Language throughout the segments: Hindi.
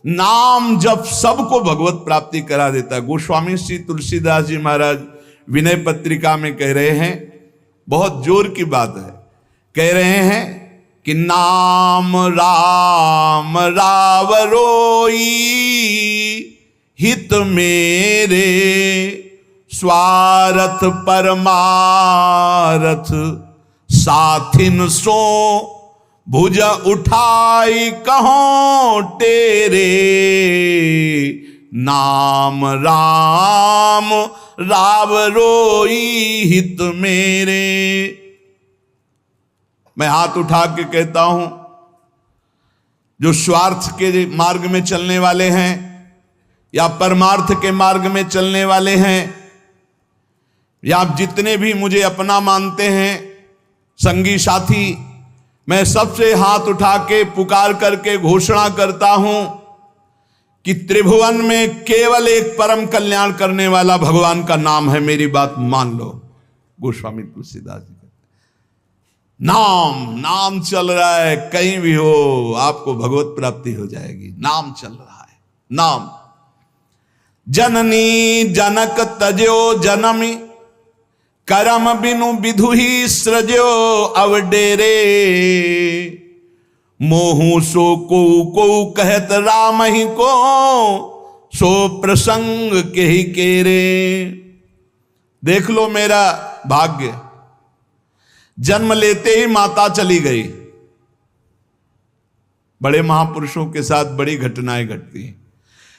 नाम जप सबको भगवत प्राप्ति करा देता है। गोस्वामी श्री तुलसीदास जी महाराज विनय पत्रिका में कह रहे हैं, बहुत जोर की बात है, कह रहे हैं कि नाम राम रावरोई हित मेरे स्वार्थ परमारथ साथिन सो भुज उठाई कहों तेरे नाम राम रावरोई हित मेरे। मैं हाथ उठा के कहता हूं, जो स्वार्थ के मार्ग में चलने वाले हैं या परमार्थ के मार्ग में चलने वाले हैं, या आप जितने भी मुझे अपना मानते हैं संगी साथी, मैं सबसे हाथ उठा के पुकार करके घोषणा करता हूं कि त्रिभुवन में केवल एक परम कल्याण करने वाला भगवान का नाम है। मेरी बात मान लो। गोस्वामी तुलसीदास जी, नाम नाम चल रहा है, कहीं भी हो आपको भगवत प्राप्ति हो जाएगी। नाम चल रहा है, नाम। जननी जनक तजो जनमी करम बिनु विधु ही सृजो अवडेरे मोहू सो को कहत राम ही को सो प्रसंग के ही केरे। देख लो मेरा भाग्य, जन्म लेते ही माता चली गई। बड़े महापुरुषों के साथ बड़ी घटनाएं घटती हैं।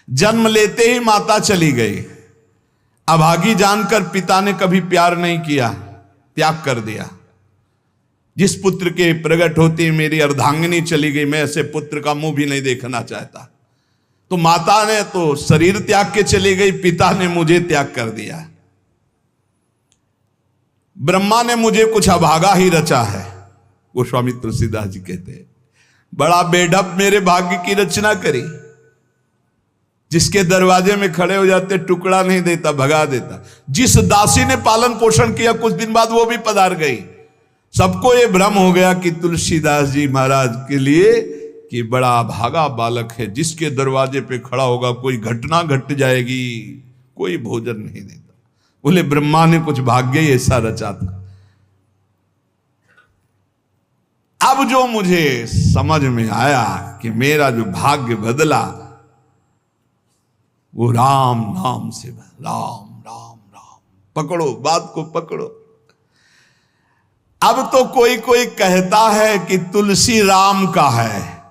जन्म लेते ही माता चली गई। अभागी जानकर पिता ने कभी प्यार नहीं किया, त्याग कर दिया। जिस पुत्र के प्रकट होती मेरी अर्धांगिनी चली गई, मैं ऐसे पुत्र का मुंह भी नहीं देखना चाहता। तो माता ने तो शरीर त्याग के चली गई, पिता ने मुझे त्याग कर दिया। ब्रह्मा ने मुझे कुछ अभागा ही रचा है। गोस्वामी तुलसीदास जी कहते हैं, बड़ा बेढप मेरे भाग्य की रचना करी। जिसके दरवाजे में खड़े हो जाते टुकड़ा नहीं देता, भगा देता। जिस दासी ने पालन पोषण किया, कुछ दिन बाद वो भी पधार गई। सबको ये भ्रम हो गया कि तुलसीदास जी महाराज के लिए कि बड़ा भागा बालक है, जिसके दरवाजे पे खड़ा होगा कोई घटना घट जाएगी, कोई भोजन नहीं देता। बोले ब्रह्मा ने कुछ भाग्य ही ऐसा रचा था। अब जो मुझे समझ में आया कि मेरा जो भाग्य बदला वो राम नाम से, राम राम राम। पकड़ो बात को, पकड़ो। अब तो कोई कोई कहता है कि तुलसी राम का है।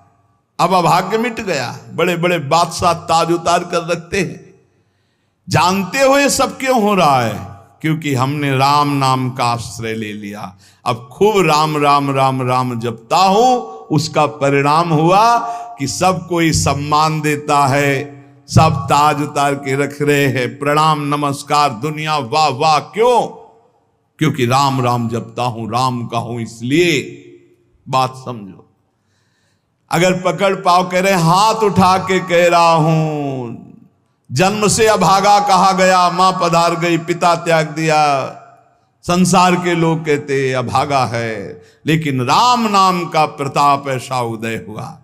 अब अभाग्य मिट गया। बड़े बड़े बादशाह ताज उतार कर रखते हैं। जानते हुए सब क्यों हो रहा है? क्योंकि हमने राम नाम का आश्रय ले लिया। अब खूब राम राम राम राम जपता हूं, उसका परिणाम हुआ कि सब कोई सम्मान देता है, सब ताज उतार के रख रहे हैं, प्रणाम नमस्कार, दुनिया वाह वाह। क्यों? क्योंकि राम राम जपता हूं, राम का हूं, इसलिए। बात समझो। अगर पकड़ पाओ, कह रहे हाथ उठा के कह रहा हूं, जन्म से अभागा कहा गया, मां पधार गई, पिता त्याग दिया। संसार के लोग कहते अभागा है, लेकिन राम नाम का प्रताप ऐसा उदय हुआ।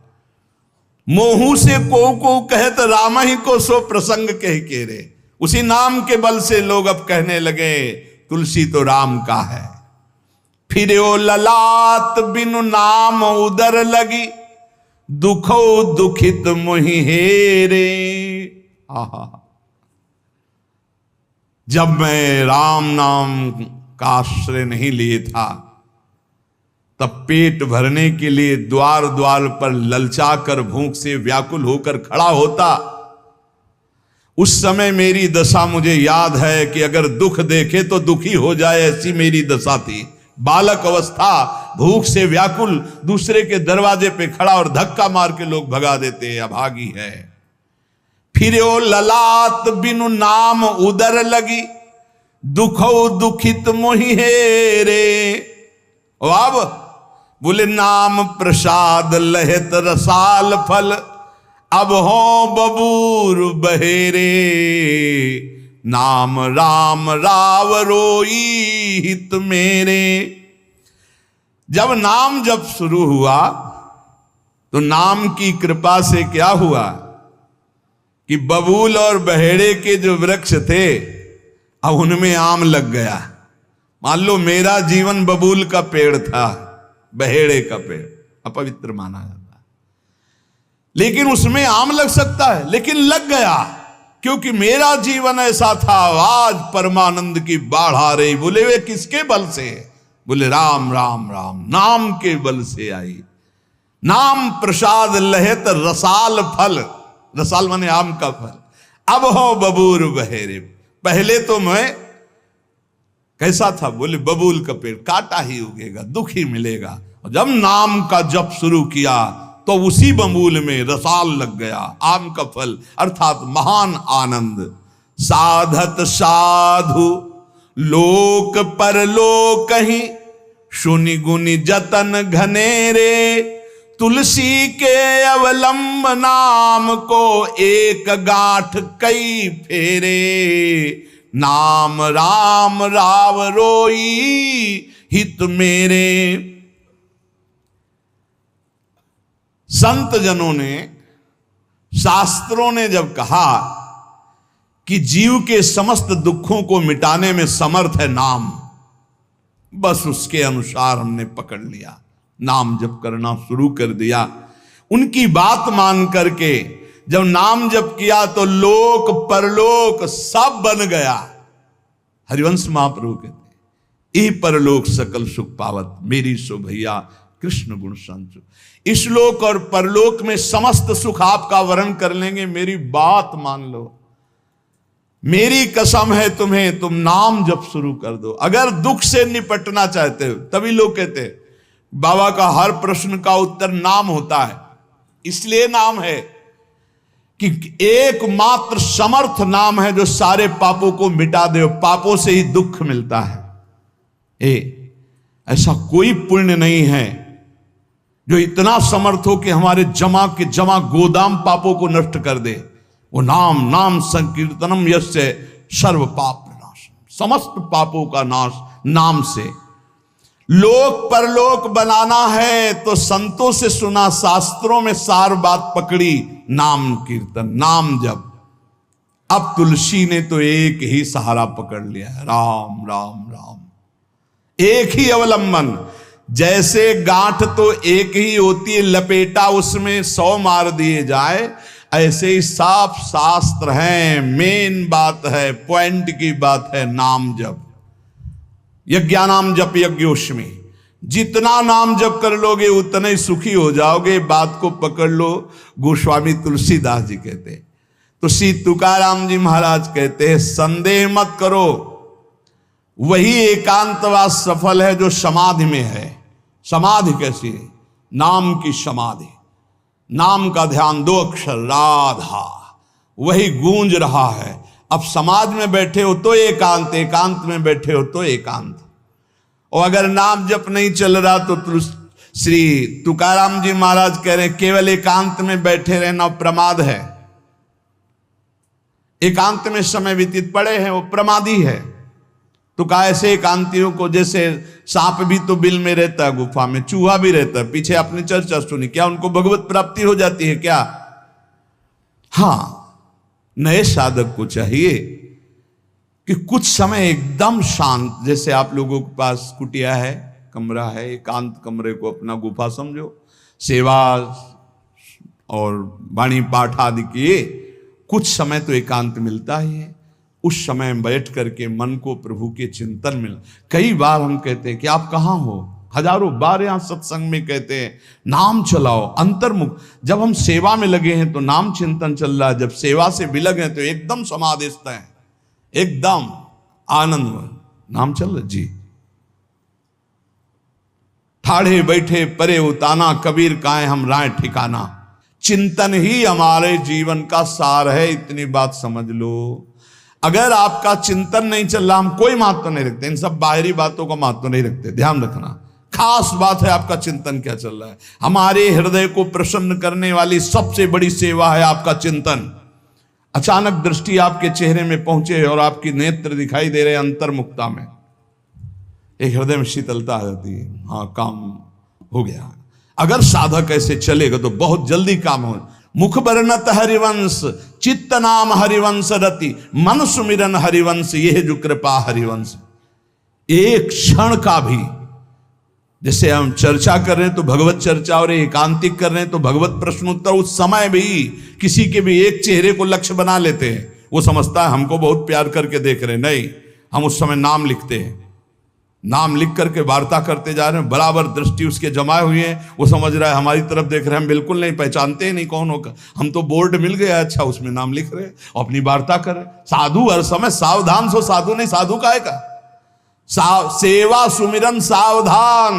मोहू से को कहत राम ही को सो प्रसंग कह के रे। उसी नाम के बल से लोग अब कहने लगे तुलसी तो राम का है। फिर ओ ललाट बिनु नाम उदर लगी, दुखो दुखित मोहि हेरे। आहा, जब मैं राम नाम का आश्रय नहीं लिए था, तब पेट भरने के लिए द्वार द्वार पर ललचा कर भूख से व्याकुल होकर खड़ा होता। उस समय मेरी दशा मुझे याद है कि अगर दुख देखे तो दुखी हो जाए, ऐसी मेरी दशा थी। बालक अवस्था, भूख से व्याकुल, दूसरे के दरवाजे पे खड़ा और धक्का मार के लोग भगा देते, अभागी है। फिर ओ ललाट बिनु नाम उदर लगी, दुखो दुखित मोहि हेरे। अब बोले नाम प्रसाद लहत रसाल फल, अब हो बबूर बहेरे। नाम राम राव रोई हित मेरे। जब नाम जब शुरू हुआ तो नाम की कृपा से क्या हुआ? कि बबूल और बहेड़े के जो वृक्ष थे अब उनमें आम लग गया। मान लो मेरा जीवन बबूल का पेड़ था, बहेड़े का पेड़ अपवित्र माना जाता है, लेकिन उसमें आम लग सकता है, लेकिन लग गया क्योंकि मेरा जीवन ऐसा था। आज परमानंद की बाढ़ आ रही। बोले वे किसके बल से? बोले राम राम राम, नाम के बल से आई। नाम प्रसाद लहेत रसाल फल, रसाल माने आम का फल। अब हो बबूर बहेरे। पहले तो मैं कैसा था? बोले बबूल का पेड़, काटा ही उगेगा, दुख ही मिलेगा। और जब नाम का जप शुरू किया तो उसी बबूल में रसाल लग गया, आम का फल अर्थात महान आनंद। साधत साधु लोक परलोक ही, सुनि गुनि जतन घनेरे। तुलसी के अवलंब नाम को, एक गांठ कई फेरे। नाम राम राव रोई हित मेरे। संत जनों ने, शास्त्रों ने जब कहा कि जीव के समस्त दुखों को मिटाने में समर्थ है नाम, बस उसके अनुसार हमने पकड़ लिया, नाम जप करना शुरू कर दिया। उनकी बात मान करके जब नाम जप किया तो लोक परलोक सब बन गया। हरिवंश महाप्रभु कहते ई परलोक सकल सुख पावत, मेरी सो भैया कृष्ण गुण संचु। इस लोक और परलोक में समस्त सुख आपका वर्ण कर लेंगे, मेरी बात मान लो, मेरी कसम है तुम्हें, तुम नाम जप शुरू कर दो। अगर दुख से निपटना चाहते हो, तभी लोग कहते हैं बाबा का हर प्रश्न का उत्तर नाम होता है। इसलिए नाम है कि एकमात्र समर्थ नाम है जो सारे पापों को मिटा दे। पापों से ही दुख मिलता है। ऐसा कोई पुण्य नहीं है जो इतना समर्थ हो कि हमारे जमा के जमा गोदाम पापों को नष्ट कर दे। वो नाम, नाम संकीर्तनम यस्य सर्व पाप विनाश, समस्त पापों का नाश नाम से। लोक परलोक बनाना है तो संतों से सुना, शास्त्रों में सार बात पकड़ी, नाम कीर्तन, नाम जप। अब तुलसी ने तो एक ही सहारा पकड़ लिया है, राम राम राम, एक ही अवलंबन। जैसे गांठ तो एक ही होती है, लपेटा उसमें 100 मार दिए जाए, ऐसे ही साफ शास्त्र हैं, मेन बात है, पॉइंट की बात है, नाम जप। यज्ञानाम जप यज्ञोष्मी, जितना नाम जप कर लोगे उतने ही सुखी हो जाओगे। बात को पकड़ लो। गोस्वामी तुलसीदास जी कहते हैं, तो श्री तुकाराम जी महाराज कहते हैं, संदेह मत करो, वही एकांतवास सफल है जो समाधि में है। समाधि कैसी है? नाम की समाधि, नाम का ध्यान, 2 अक्षर राधा, वही गूंज रहा है। अब समाज में बैठे हो तो एकांत, एकांत में बैठे हो तो एकांत। और अगर नाम जप नहीं चल रहा तो श्री तुकाराम जी महाराज कह रहे हैं केवल एकांत में बैठे रहना प्रमाद है। एकांत में समय व्यतीत पड़े हैं वो प्रमादी है। तो कहा ऐसे एकांतियों को, जैसे सांप भी तो बिल में रहता है, गुफा में चूहा भी रहता है, पीछे आपने चर्चा सुनी, क्या उनको भगवत प्राप्ति हो जाती है क्या? हाँ, नए साधक को चाहिए कि कुछ समय एकदम शांत, जैसे आप लोगों के पास कुटिया है, कमरा है, एकांत कमरे को अपना गुफा समझो, सेवा और वाणी पाठ आदि किए, कुछ समय तो एकांत मिलता ही है। उस समय बैठ करके मन को प्रभु के चिंतन में, कई बार हम कहते हैं कि आप कहाँ हो, हजारों बार यहां सत्संग में कहते हैं नाम चलाओ, अंतर्मुख। जब हम सेवा में लगे हैं तो नाम चिंतन चल रहा है, जब सेवा से विलग हैं तो एकदम समाधिस्थ हैं, एकदम आनंद, नाम चल रहा जी। ठाढ़े बैठे परे उताना, कबीर काहे हम राय ठिकाना। चिंतन ही हमारे जीवन का सार है, इतनी बात समझ लो। अगर आपका चिंतन नहीं चल रहा, हम कोई महत्व नहीं रखते, इन सब बाहरी बातों का महत्व नहीं रखते, ध्यान रखना। खास बात है आपका चिंतन क्या चल रहा है। हमारे हृदय को प्रसन्न करने वाली सबसे बड़ी सेवा है आपका चिंतन। अचानक दृष्टि आपके चेहरे में पहुंचे और आपकी नेत्र दिखाई दे रहे अंतर्मुखता में, एक हृदय में शीतलता आ जाती है, हाँ काम हो गया। अगर साधक ऐसे चलेगा तो बहुत जल्दी काम हो। मुख बरनत हरिवंश चित्त नाम हरिवंश रति, मन सुमिरन हरिवंश, यह जो कृपा हरिवंश। एक क्षण का भी, जैसे हम चर्चा कर रहे हैं तो भगवत चर्चा और एकांतिक कर रहे हैं तो भगवत प्रश्नोत्तर, उस समय भी किसी के भी एक चेहरे को लक्ष्य बना लेते हैं, वो समझता है हमको बहुत प्यार करके देख रहे हैं। नहीं, हम उस समय नाम लिखते हैं, नाम लिख करके वार्ता करते जा रहे हैं, बराबर दृष्टि उसके जमाए हुए हैं, वो समझ रहा है हमारी तरफ देख रहे हैं, हम बिल्कुल नहीं पहचानते ही नहीं कौन होगा, हम तो बोर्ड मिल गया, अच्छा उसमें नाम लिख रहे हैं और अपनी वार्ता कर रहे हैं। साधु हर समय सावधान सो, साधु नहीं, साधु काहे का, सेवा सुमिरन सावधान।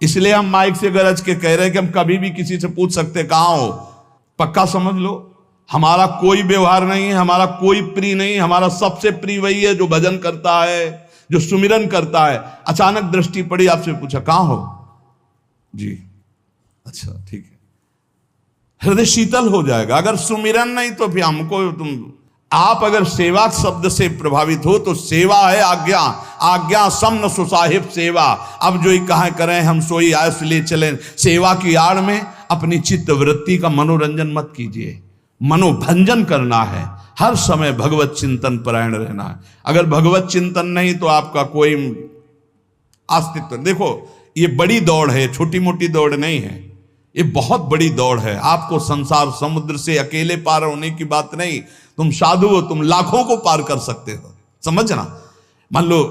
इसलिए हम माइक से गरज के कह रहे हैं कि हम कभी भी किसी से पूछ सकते कहां हो, पक्का समझ लो। हमारा कोई व्यवहार नहीं है, हमारा कोई प्रिय नहीं, हमारा सबसे प्रिय वही है जो भजन करता है, जो सुमिरन करता है। अचानक दृष्टि पड़ी, आपसे पूछा कहां हो जी, अच्छा ठीक है, हृदय शीतल हो जाएगा। अगर सुमिरन नहीं तो फिर हमको आप अगर सेवा शब्द से प्रभावित हो तो सेवा है आज्ञा, आज्ञा समन सुसाहिब सेवा। अब जो ही कहा करें हम सोई आयस ले चलें, सेवा की आड़ में अपनी चित्त वृत्ति का मनोरंजन मत कीजिए, मनोभंजन करना है, हर समय भगवत चिंतन परायण रहना है। अगर भगवत चिंतन नहीं तो आपका कोई अस्तित्व, देखो ये बड़ी दौड़ है, छोटी मोटी दौड़ नहीं है, ये बहुत बड़ी दौड़ है। आपको संसार समुद्र से अकेले पार होने की बात नहीं, तुम साधु हो, तुम लाखों को पार कर सकते हो, समझना। मान लो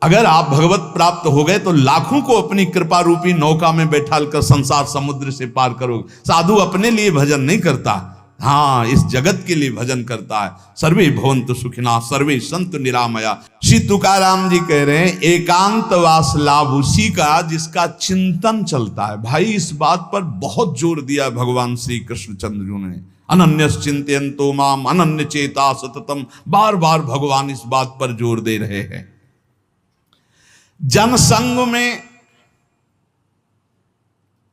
अगर आप भगवत प्राप्त हो गए तो लाखों को अपनी कृपा रूपी नौका में बैठाल कर संसार समुद्र से पार करोगे। साधु अपने लिए भजन नहीं करता, हाँ इस जगत के लिए भजन करता है। सर्वे भवन्तु सुखिनः सर्वे सन्तु निरामया। श्री तुकाराम जी कह रहे हैं एकांतवास लाभ उसी का जिसका चिंतन चलता है। भाई इस बात पर बहुत जोर दिया भगवान श्री कृष्णचंद्र जी ने, अनन्यश्चिन्तयन्तो माम अनन्य चेता सततम। बार बार भगवान इस बात पर जोर दे रहे हैं। जनसंग में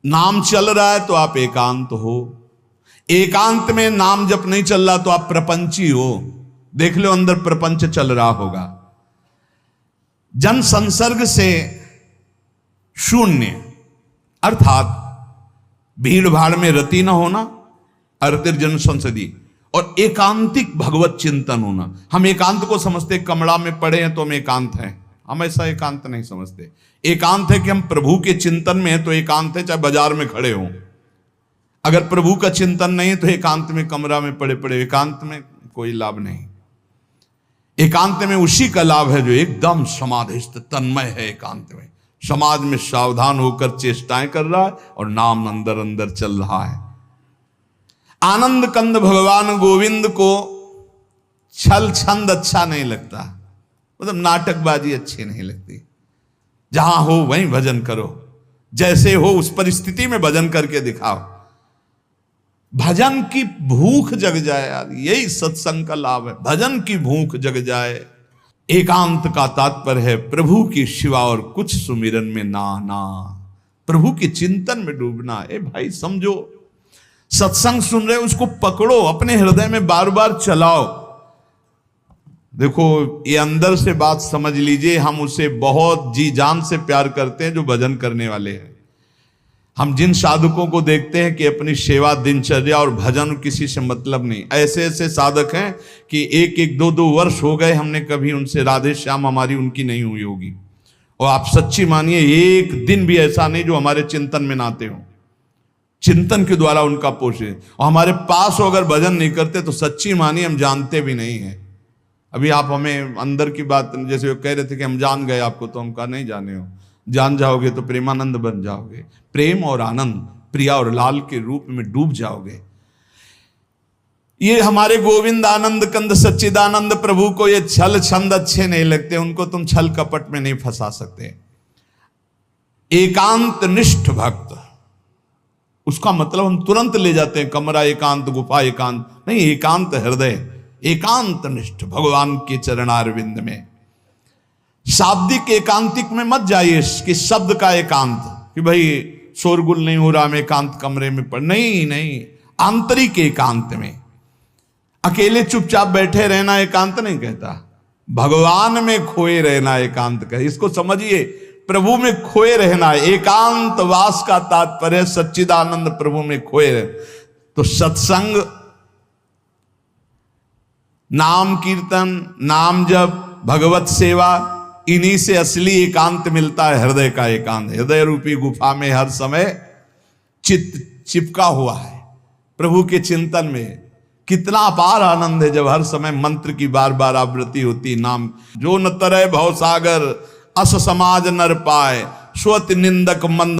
नाम चल रहा है तो आप एकांत हो, एकांत में नाम जब नहीं चल रहा तो आप प्रपंची हो। देख लो अंदर प्रपंच चल रहा होगा। जन संसर्ग से शून्य अर्थात भीड़ भाड़ में रति न होना, अर्तिर्जन संसदी, और एकांतिक भगवत चिंतन होना। हम एकांत को समझते कमरा में पड़े हैं तो हम एकांत हैं, हम ऐसा एकांत नहीं समझते। एकांत है कि हम प्रभु के चिंतन में हैं तो एकांत है, चाहे बाजार में खड़े हों। अगर प्रभु का चिंतन नहीं तो एकांत में कमरा में पड़े पड़े एकांत में कोई लाभ नहीं। एकांत में उसी का लाभ है जो एकदम समाधिस्थ तन्मय है, एकांत में समाज में सावधान होकर चेष्टाएं कर रहा है और नाम अंदर अंदर चल रहा है। आनंद कंद भगवान गोविंद को छल छंद अच्छा नहीं लगता, मतलब नाटकबाजी अच्छी नहीं लगती। जहां हो वहीं भजन करो, जैसे हो उस परिस्थिति में भजन करके दिखाओ। भजन की भूख जग जाए यार, यही सत्संग का लाभ है, भजन की भूख जग जाए। एकांत का तात्पर्य है प्रभु की शिवा और कुछ सुमिरन में ना, प्रभु के चिंतन में डूबना। ए भाई समझो, सत्संग सुन रहे हो उसको पकड़ो, अपने हृदय में बार बार चलाओ। देखो ये अंदर से बात समझ लीजिए, हम उसे बहुत जी जान से प्यार करते हैं जो भजन करने वाले हैं। हम जिन साधकों को देखते हैं कि अपनी सेवा दिनचर्या और भजन किसी से मतलब नहीं, ऐसे ऐसे साधक हैं कि एक एक दो दो वर्ष हो गए हमने कभी उनसे राधे श्याम हमारी उनकी नहीं हुई होगी। और आप सच्ची मानिए एक दिन भी ऐसा नहीं जो हमारे चिंतन में नाते हो, चिंतन के द्वारा उनका पोषे। और हमारे पास हो अगर भजन नहीं करते तो सच्ची मानिए हम जानते भी नहीं है। अभी आप हमें अंदर की बात, जैसे वो कह रहे थे कि हम जान गए आपको, तो हम कहा नहीं जाने हो, जान जाओगे तो प्रेमानंद बन जाओगे, प्रेम और आनंद प्रिया और लाल के रूप में डूब जाओगे। ये हमारे गोविंद आनंद कंद सच्चिदानंद प्रभु को ये छल छंद अच्छे नहीं लगते, उनको तुम छल कपट में नहीं फंसा सकते। एकांत निष्ठ भक्त, उसका मतलब हम तुरंत ले जाते हैं कमरा एकांत, गुफा एकांत नहीं, एकांत हृदय, एकांत निष्ठ भगवान के चरणारविंद में। शाब्दिक एकांतिक में मत जाइए कि शब्द का एकांत, कि भाई शोरगुल नहीं हो रहा, हम एकांत कमरे में पड़, नहीं, आंतरिक एकांत में अकेले चुपचाप बैठे रहना एकांत नहीं कहता, भगवान में खोए रहना एकांत कहता। इसको समझिए, प्रभु में खोए रहना। एकांत वास का तात्पर्य सच्चिदानंद प्रभु में खोए रहे। तो सत्संग नाम कीर्तन, नाम जप, भगवत सेवा, इन्हीं से असली एकांत मिलता है, हृदय का एकांत। हृदय रूपी गुफा में हर समय चित्त चिपका हुआ है प्रभु के चिंतन में। कितना अपार आनंद है जब हर समय मंत्र की बार बार आवृत्ति होती। नाम जो न तरय भव सागर, अस समाज नर पाए, स्वत निंदक मंद